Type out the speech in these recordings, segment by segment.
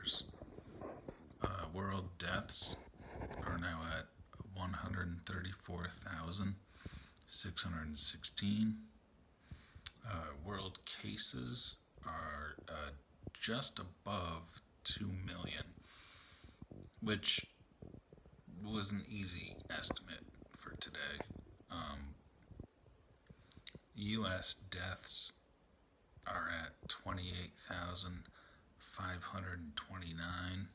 hours. World deaths are now at 134,616. World cases are just above 2 million, which was an easy estimate for today. U.S. deaths are at 28,529,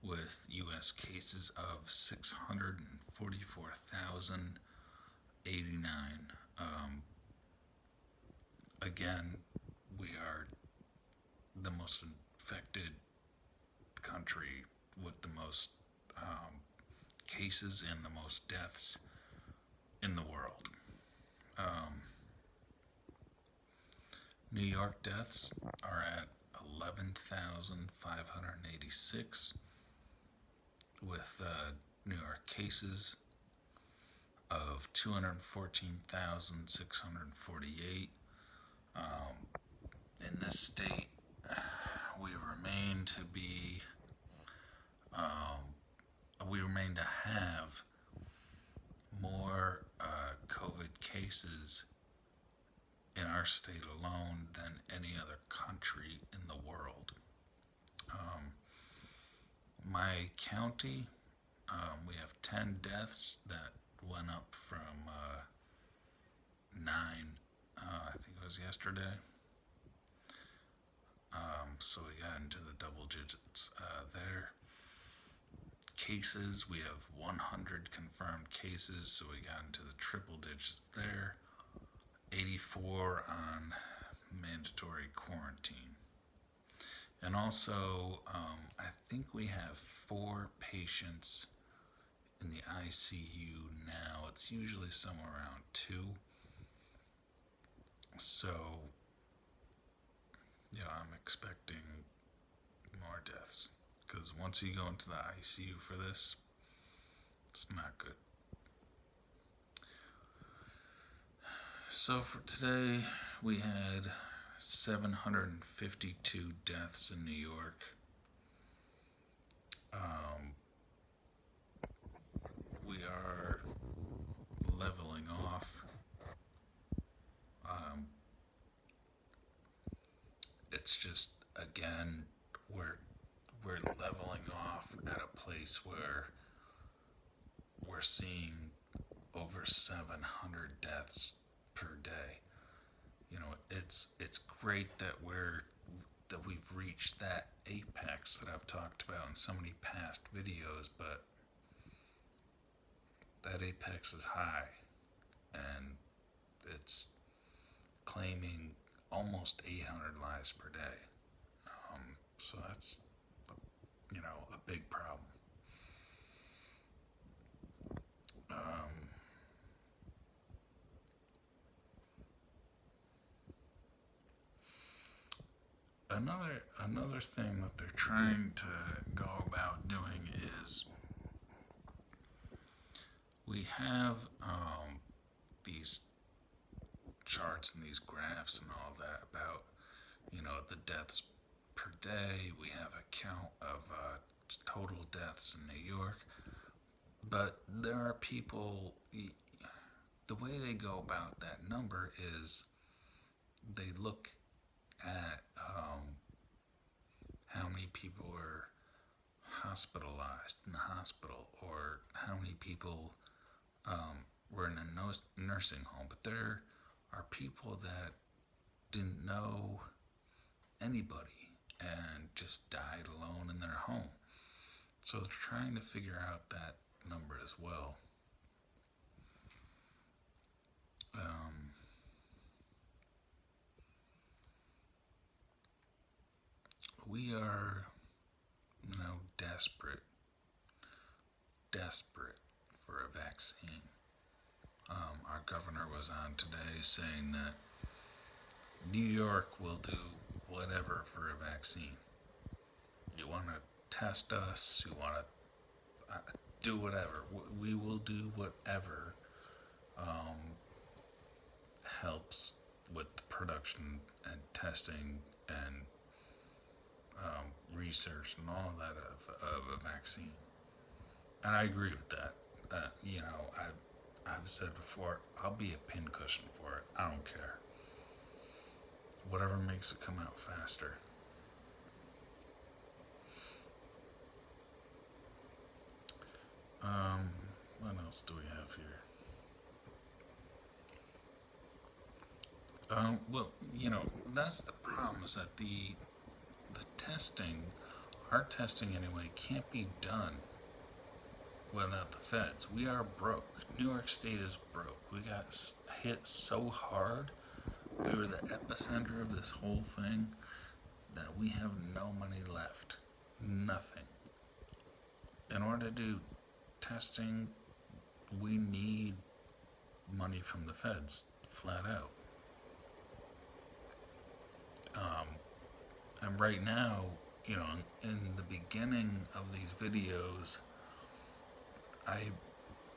with U.S. cases of 644,089. Again, we are the most infected country with the most cases and the most deaths in the world. New York deaths are at 11,586, with New York cases of 214,648. In this state, we remain to have more COVID cases in our state alone than any other country in the world. My county, we have 10 deaths that went up from 9, I think it was yesterday. So we got into the double digits there. Cases, we have 100 confirmed cases, so we got into the triple digits there. 84 on mandatory quarantine. And also, I think we have 4 patients in the ICU now. It's usually somewhere around 2. So, yeah, I'm expecting more deaths. Because once you go into the ICU for this, it's not good. So for today, we had 752 deaths in New York. We are leveling off. It's just, again, we're leveling off at a place where we're seeing over 700 deaths per day. You know, it's great that we've reached that apex that I've talked about in so many past videos, but that apex is high, and it's claiming almost 800 lives per day. So that's, a big problem. Another thing that they're trying to go about doing is we have these charts and these graphs and all that about the deaths per day. We have a count of total deaths in New York, but there are people. The way they go about that number is they look at how many people are hospitalized in the hospital, or how many people were in a nursing home. But there are people that didn't know anybody and just died alone in their home. So they're trying to figure out that number as well. We are now desperate for a vaccine. Our governor was on today saying that New York will do whatever for a vaccine. You want to test us, you want to do whatever. We will do whatever helps with the production and testing and research and all that of a vaccine. And I agree with that. I've said before, I'll be a pincushion for it. I don't care. Whatever makes it come out faster. What else do we have here? Well, that's the problem is that the testing, our testing anyway, can't be done without the feds. We are broke. New York State is broke. We got hit so hard. We were the epicenter of this whole thing that we have no money left. Nothing. In order to do testing, we need money from the feds, flat out. And right now, in the beginning of these videos, I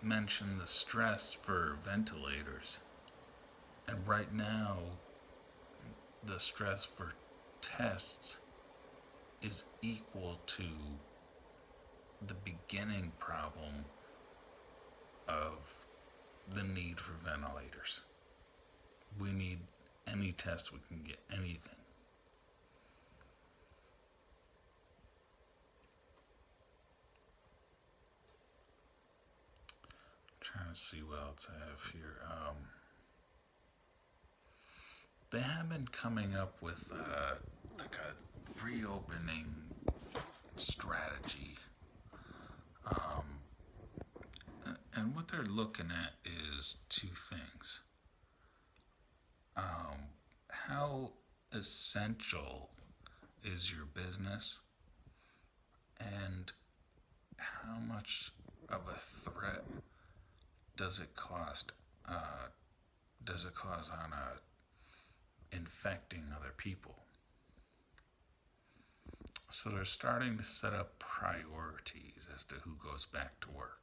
mentioned the stress for ventilators. And right now, the stress for tests is equal to the beginning problem of the need for ventilators. We need any test we can get, anything. Trying to see what else I have here. They have been coming up with like a reopening strategy. And what they're looking at is two things. How essential is your business, and how much of a threat does it cost? Does it cause on infecting other people? So they're starting to set up priorities as to who goes back to work.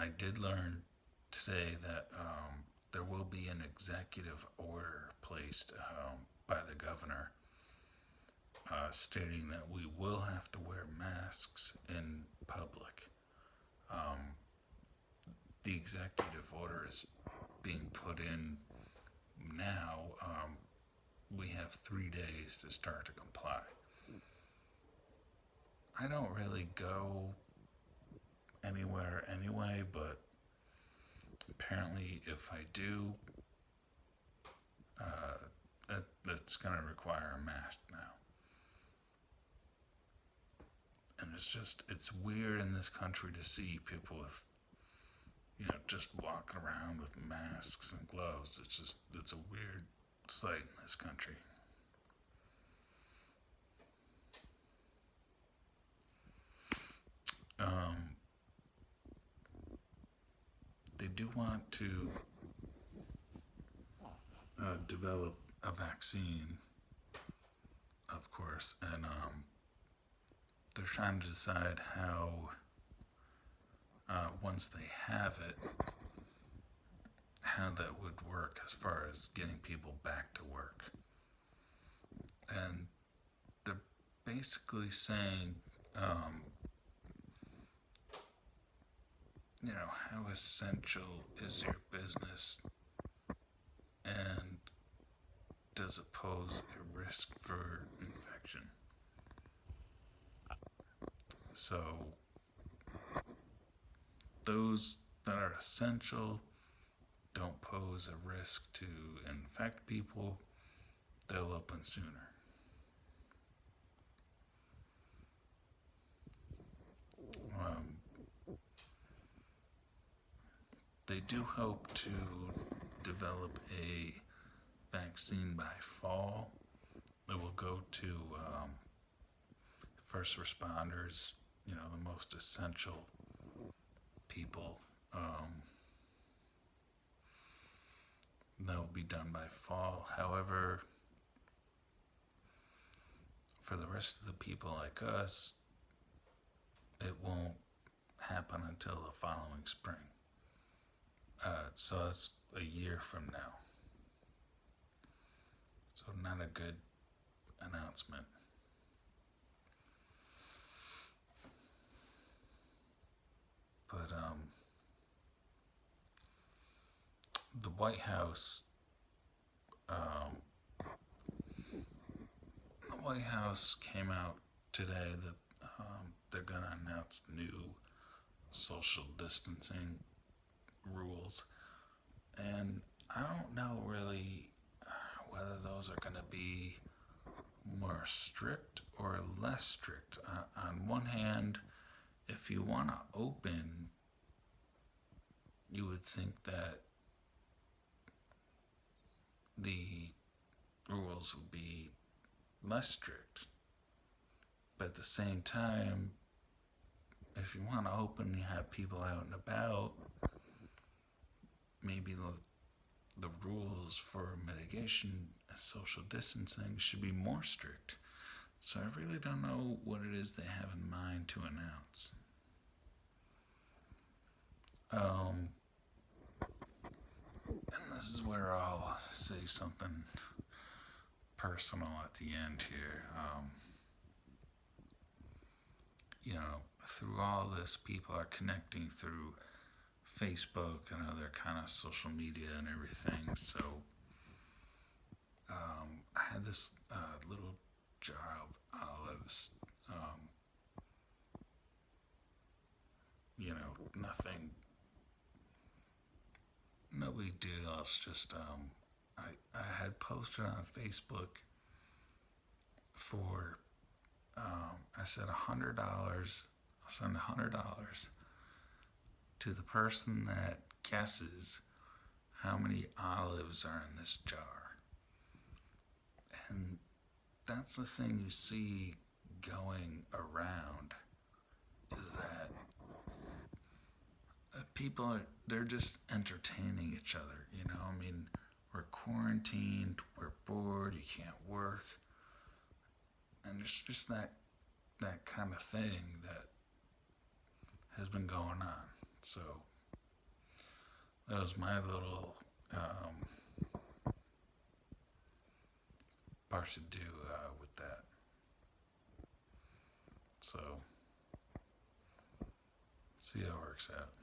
I did learn today that there will be an executive order placed by the governor stating that we will have to wear masks in public. The executive order is being put in now. We have 3 days to start to comply. I don't really go anywhere anyway, but apparently if I do, that's going to require a mask now. And it's weird in this country to see people with, just walking around with masks and gloves. It's a weird sight in this country. They do want to develop a vaccine, of course, and they're trying to decide how, once they have it, how that would work as far as getting people back to work. And they're basically saying, how essential is your business, and does it pose a risk for infection? So those that are essential don't pose a risk to infect people, they'll open sooner. They do hope to develop a vaccine by fall. It will go to first responders, the most essential people. That will be done by fall. However, for the rest of the people like us, it won't happen until the following spring. So that's a year from now. So not a good announcement. But the White House, um, the White House came out today that they're going to announce new social distancing rules, and I don't know really whether those are going to be more strict or less strict. On one hand, if you want to open, you would think that the rules would be less strict. But at the same time, if you want to open, you have people out and about, maybe the rules for mitigation and social distancing should be more strict. So I really don't know what it is they have in mind to announce. And this is where I'll say something personal at the end here. Through all this, people are connecting through Facebook and other kind of social media and everything. So I had this little jar of olives. Nothing, no big deal. It's just I had posted on Facebook for I said $100. I'll send $100 to the person that guesses how many olives are in this jar. And that's the thing you see going around, is that they're just entertaining each other. I mean, we're quarantined, we're bored, you can't work, and it's just that kind of thing that has been going on. So that was my little part to do with that. So see how it works out.